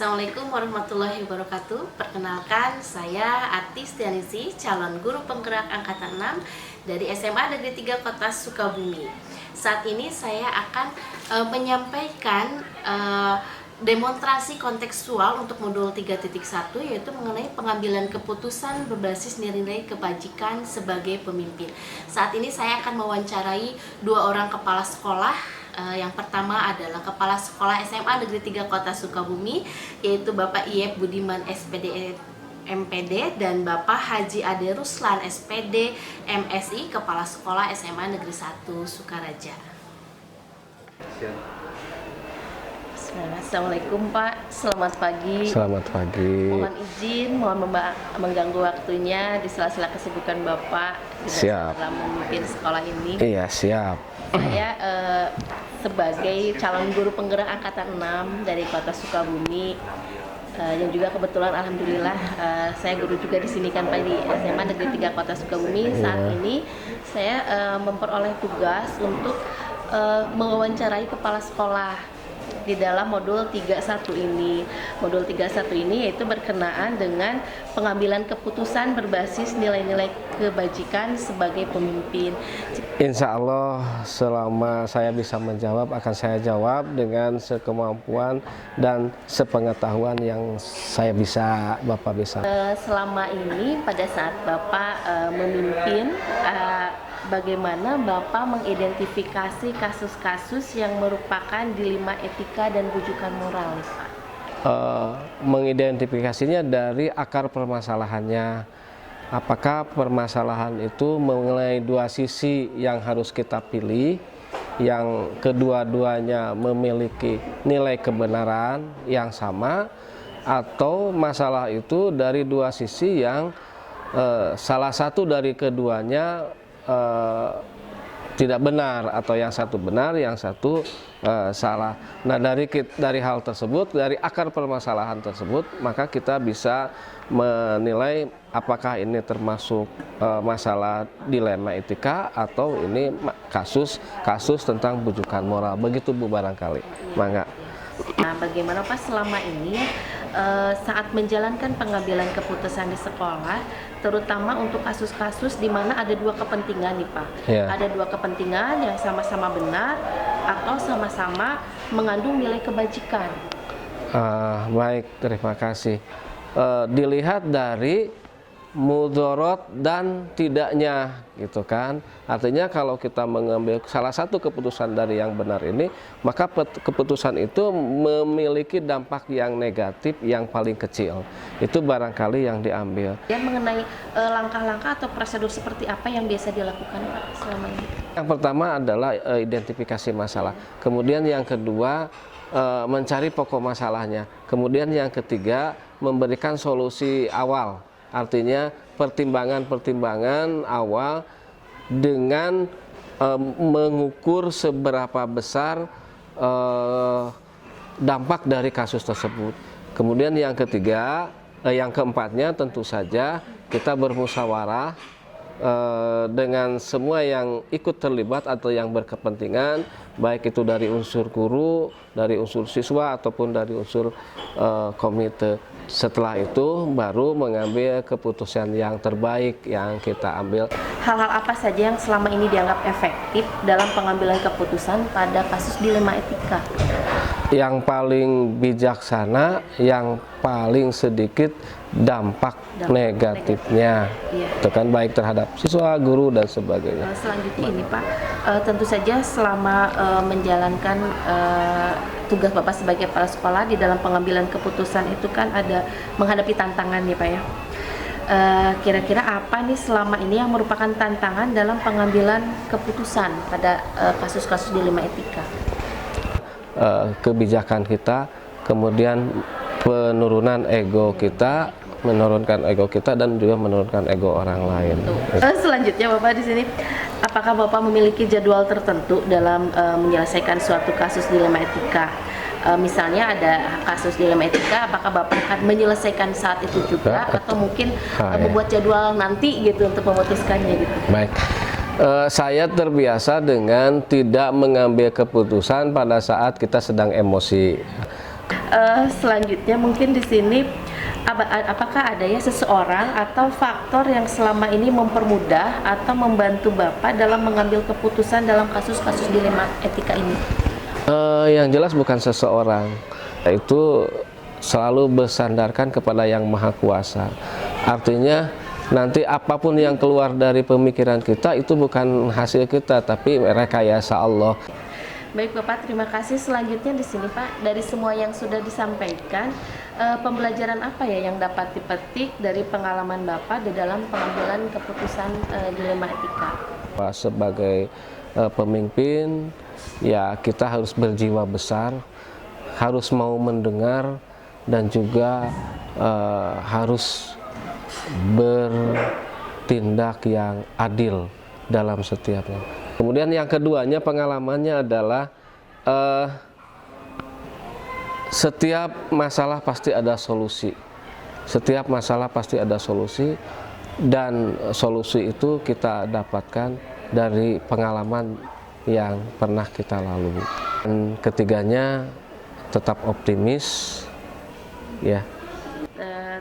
Assalamualaikum warahmatullahi wabarakatuh. Perkenalkan, saya Atis Tianisi, calon guru penggerak angkatan 6 dari SMA Negeri 3 Kota Sukabumi. Saat ini saya akan menyampaikan demonstrasi kontekstual untuk modul 3.1, yaitu mengenai pengambilan keputusan berbasis nilai-nilai kebajikan sebagai pemimpin. Saat ini saya akan mewawancarai dua orang kepala sekolah. Yang pertama adalah Kepala Sekolah SMA Negeri 3 Kota Sukabumi, yaitu Bapak Iyep Budiman SPD MPD dan Bapak Haji Ade Ruslan SPD MSI, Kepala Sekolah SMA Negeri 1 Sukaraja. Assalamualaikum Pak, selamat pagi. Selamat pagi. Mohon izin, mengganggu waktunya di sela-sela kesibukan Bapak dalam memimpin sekolah ini. Iya, siap. Saya sebagai calon guru penggerak angkatan 6 dari Kota Sukabumi, yang juga kebetulan alhamdulillah saya guru juga di sini kan Pak, di SMA Negeri 3 Kota Sukabumi. Saat ini saya memperoleh tugas untuk mewawancarai kepala sekolah di dalam modul 31 ini. Modul 31 ini yaitu berkenaan dengan pengambilan keputusan berbasis nilai-nilai kebajikan sebagai pemimpin. Insya Allah selama saya bisa menjawab akan saya jawab dengan sekemampuan dan sepengetahuan yang saya bisa, Bapak bisa. Selama ini pada saat Bapak memimpin, bagaimana Bapak mengidentifikasi kasus-kasus yang merupakan dilema etika dan rujukan moral, Pak? Mengidentifikasinya dari akar permasalahannya. Apakah permasalahan itu mengenai dua sisi yang harus kita pilih, yang kedua-duanya memiliki nilai kebenaran yang sama, atau masalah itu dari dua sisi yang salah satu dari keduanya tidak benar, atau yang satu benar, yang satu salah. Nah, dari hal tersebut, dari akar permasalahan tersebut, maka kita bisa menilai apakah ini termasuk masalah dilema etika atau ini kasus tentang bujukan moral. Begitu Bu barangkali. Mangga. Nah, bagaimana Pak selama ini saat menjalankan pengambilan keputusan di sekolah, terutama untuk kasus-kasus di mana ada dua kepentingan nih Pak. Yeah. Ada dua kepentingan yang sama-sama benar atau sama-sama mengandung nilai kebajikan. Baik, terima kasih. Dilihat dari mudorot dan tidaknya, gitu kan. Artinya kalau kita mengambil salah satu keputusan dari yang benar ini, maka keputusan itu memiliki dampak yang negatif yang paling kecil. Itu barangkali yang diambil. Dan mengenai langkah-langkah atau prosedur seperti apa yang biasa dilakukan Pak selama ini? Yang pertama adalah identifikasi masalah. Kemudian yang kedua mencari pokok masalahnya. Kemudian yang ketiga memberikan solusi awal. Artinya pertimbangan-pertimbangan awal dengan mengukur seberapa besar dampak dari kasus tersebut. Kemudian yang ketiga, yang keempatnya tentu saja kita bermusyawarah dengan semua yang ikut terlibat atau yang berkepentingan, baik itu dari unsur guru, dari unsur siswa ataupun dari unsur komite. Setelah itu baru mengambil keputusan yang terbaik yang kita ambil. Hal-hal apa saja yang selama ini dianggap efektif dalam pengambilan keputusan pada kasus dilema etika? Yang paling bijaksana, yang paling sedikit dampak negatifnya, itu kan baik terhadap siswa, guru dan sebagainya. Selanjutnya ini Pak, tentu saja selama menjalankan tugas Bapak sebagai kepala sekolah di dalam pengambilan keputusan itu kan ada menghadapi tantangan nih Pak ya. Kira-kira apa nih selama ini yang merupakan tantangan dalam pengambilan keputusan pada kasus-kasus dilema etika? Kebijakan kita, kemudian penurunan ego kita, menurunkan ego kita dan juga menurunkan ego orang lain. Selanjutnya Bapak di sini, apakah Bapak memiliki jadwal tertentu dalam menyelesaikan suatu kasus dilema etika? Misalnya ada kasus dilema etika, apakah Bapak akan menyelesaikan saat itu juga atau mungkin membuat jadwal nanti gitu untuk memutuskannya gitu? Baik. Saya terbiasa dengan tidak mengambil keputusan pada saat kita sedang emosi. Selanjutnya mungkin di sini apakah ada ya seseorang atau faktor yang selama ini mempermudah atau membantu Bapak dalam mengambil keputusan dalam kasus-kasus dilema etika ini? Yang jelas bukan seseorang, itu selalu bersandarkan kepada Yang Maha Kuasa. Artinya nanti apapun yang keluar dari pemikiran kita itu bukan hasil kita, tapi rekayasa Allah. Baik Bapak, terima kasih. Selanjutnya di sini Pak, dari semua yang sudah disampaikan, pembelajaran apa ya yang dapat dipetik dari pengalaman Bapak di dalam pengambilan keputusan dilema etika? Sebagai pemimpin, ya kita harus berjiwa besar, harus mau mendengar, dan juga harus bertindak yang adil dalam setiapnya. Kemudian yang keduanya, pengalamannya adalah setiap masalah pasti ada solusi. Setiap masalah pasti ada solusi, dan solusi itu kita dapatkan dari pengalaman yang pernah kita lalui. Dan ketiganya, tetap optimis, ya.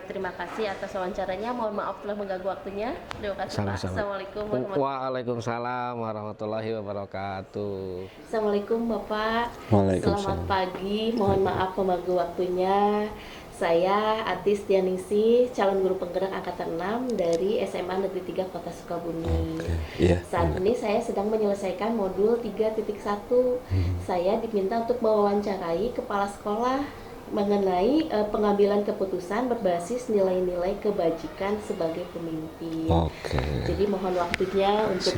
Terima kasih atas wawancaranya. Mohon maaf telah mengganggu waktunya. Terima kasih Pak. Sama-sama. Assalamualaikum warahmatullahi Waalaikumsalam warahmatullahi wabarakatuh. Assalamualaikum Bapak. Waalaikumsalam. Selamat pagi. Mohon maaf mengganggu waktunya. Saya Atis Tianisi, calon guru penggerak angkatan 6 dari SMA Negeri 3 Kota Sukabumi. Iya. Saat ini saya sedang menyelesaikan modul 3.1. Saya diminta untuk mewawancarai kepala sekolah mengenai pengambilan keputusan berbasis nilai-nilai kebajikan sebagai pemimpin. Oke. Jadi mohon waktunya untuk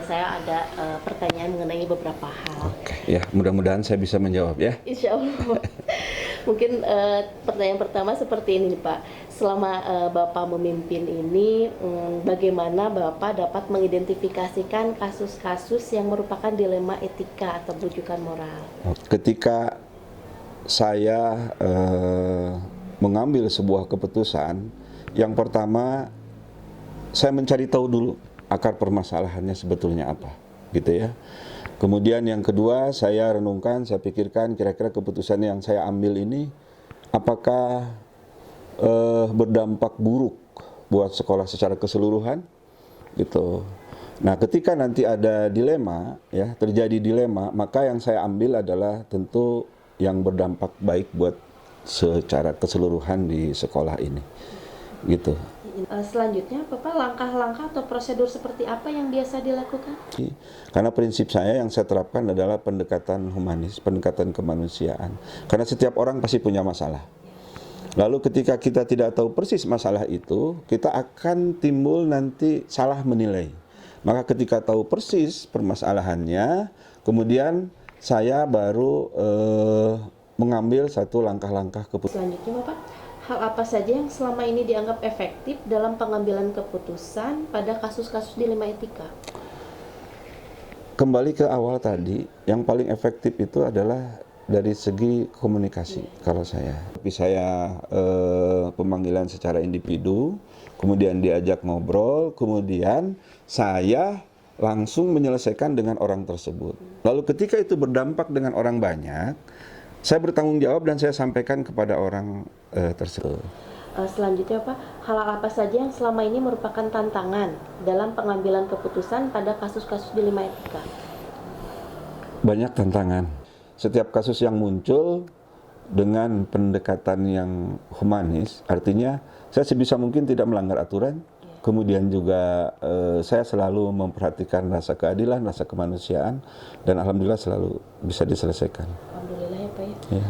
saya ada pertanyaan mengenai beberapa hal. Oke. Ya, mudah-mudahan saya bisa menjawab ya. Insya Allah. Mungkin pertanyaan pertama seperti ini Pak. Selama Bapak memimpin ini, bagaimana Bapak dapat mengidentifikasikan kasus-kasus yang merupakan dilema etika atau rujukan moral? Ketika saya mengambil sebuah keputusan, yang pertama saya mencari tahu dulu akar permasalahannya sebetulnya apa, gitu ya. Kemudian yang kedua, saya renungkan, saya pikirkan kira-kira keputusan yang saya ambil ini apakah berdampak buruk buat sekolah secara keseluruhan, gitu. Nah, ketika nanti ada dilema, ya, terjadi dilema, maka yang saya ambil adalah tentu yang berdampak baik buat secara keseluruhan di sekolah ini, gitu. Selanjutnya, Bapak, langkah-langkah atau prosedur seperti apa yang biasa dilakukan? Karena prinsip saya yang saya terapkan adalah pendekatan humanis, pendekatan kemanusiaan. Karena setiap orang pasti punya masalah. Lalu ketika kita tidak tahu persis masalah itu, kita akan timbul nanti salah menilai. Maka ketika tahu persis permasalahannya, kemudian saya baru mengambil satu langkah-langkah keputusan. Selanjutnya Bapak, hal apa saja yang selama ini dianggap efektif dalam pengambilan keputusan pada kasus-kasus dilema etika? Kembali ke awal tadi, yang paling efektif itu adalah dari segi komunikasi kalau saya. Tapi saya pemanggilan secara individu, kemudian diajak ngobrol, kemudian saya langsung menyelesaikan dengan orang tersebut. Lalu ketika itu berdampak dengan orang banyak, saya bertanggung jawab dan saya sampaikan kepada orang tersebut. Selanjutnya Pak, hal apa saja yang selama ini merupakan tantangan dalam pengambilan keputusan pada kasus-kasus dilema etika? Banyak tantangan. Setiap kasus yang muncul dengan pendekatan yang humanis, artinya saya sebisa mungkin tidak melanggar aturan. Kemudian juga saya selalu memperhatikan rasa keadilan, rasa kemanusiaan, dan alhamdulillah selalu bisa diselesaikan. Alhamdulillah ya Pak ya. Ya.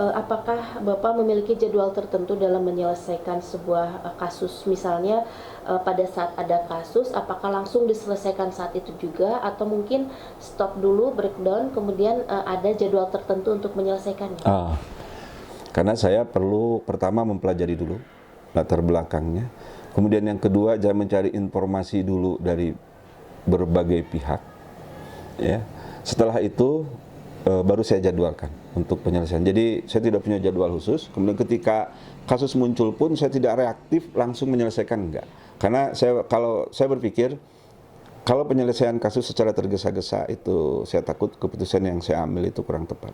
Apakah Bapak memiliki jadwal tertentu dalam menyelesaikan sebuah kasus? Misalnya pada saat ada kasus, apakah langsung diselesaikan saat itu juga, atau mungkin stop dulu, breakdown, kemudian ada jadwal tertentu untuk menyelesaikannya? Karena saya perlu pertama mempelajari dulu latar belakangnya. Kemudian yang kedua, jangan mencari informasi dulu dari berbagai pihak. Ya. Setelah itu baru saya jadwalkan untuk penyelesaian. Jadi saya tidak punya jadwal khusus. Kemudian ketika kasus muncul pun saya tidak reaktif langsung menyelesaikan, enggak. Karena kalau saya berpikir kalau penyelesaian kasus secara tergesa-gesa itu saya takut keputusan yang saya ambil itu kurang tepat.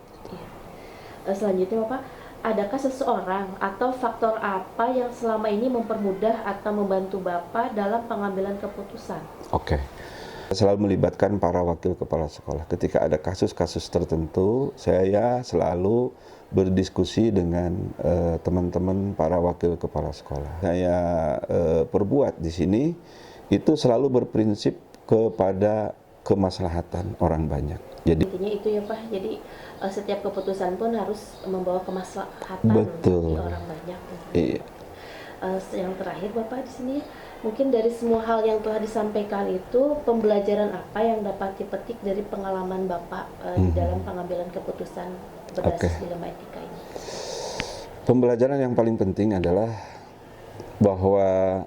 Selanjutnya Bapak, adakah seseorang atau faktor apa yang selama ini mempermudah atau membantu Bapak dalam pengambilan keputusan? Oke. Selalu melibatkan para wakil kepala sekolah. Ketika ada kasus-kasus tertentu, saya selalu berdiskusi dengan teman-teman para wakil kepala sekolah. Saya perbuat di sini itu selalu berprinsip kepada kemaslahatan orang banyak. Jadi Intinya itu ya Pak, jadi setiap keputusan pun harus membawa kemaslahatan betul. bagi orang banyak. Iya. Yang terakhir Bapak di sini, mungkin dari semua hal yang telah disampaikan itu, pembelajaran apa yang dapat dipetik dari pengalaman Bapak di dalam pengambilan keputusan berbasis dilema etika ini? Pembelajaran yang paling penting adalah bahwa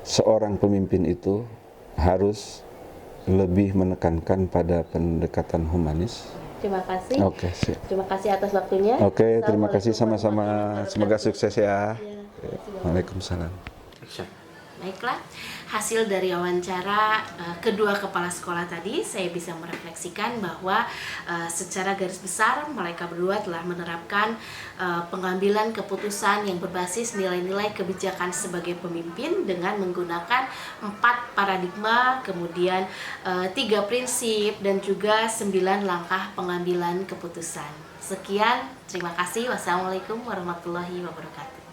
seorang pemimpin itu harus lebih menekankan pada pendekatan humanis. Terima kasih. Oke, siap. Terima kasih atas waktunya. Oke, terima kasih Assalamualaikum sama-sama. warahmatullahi Semoga wabarakatuh. sukses ya. Ya, terima kasih Bapak. Waalaikumsalam. Baiklah, hasil dari wawancara kedua kepala sekolah tadi, saya bisa merefleksikan bahwa secara garis besar mereka berdua telah menerapkan pengambilan keputusan yang berbasis nilai-nilai kebijakan sebagai pemimpin dengan menggunakan 4 paradigma, kemudian 3 prinsip, dan juga 9 langkah pengambilan keputusan. Sekian, terima kasih. Wassalamualaikum warahmatullahi wabarakatuh.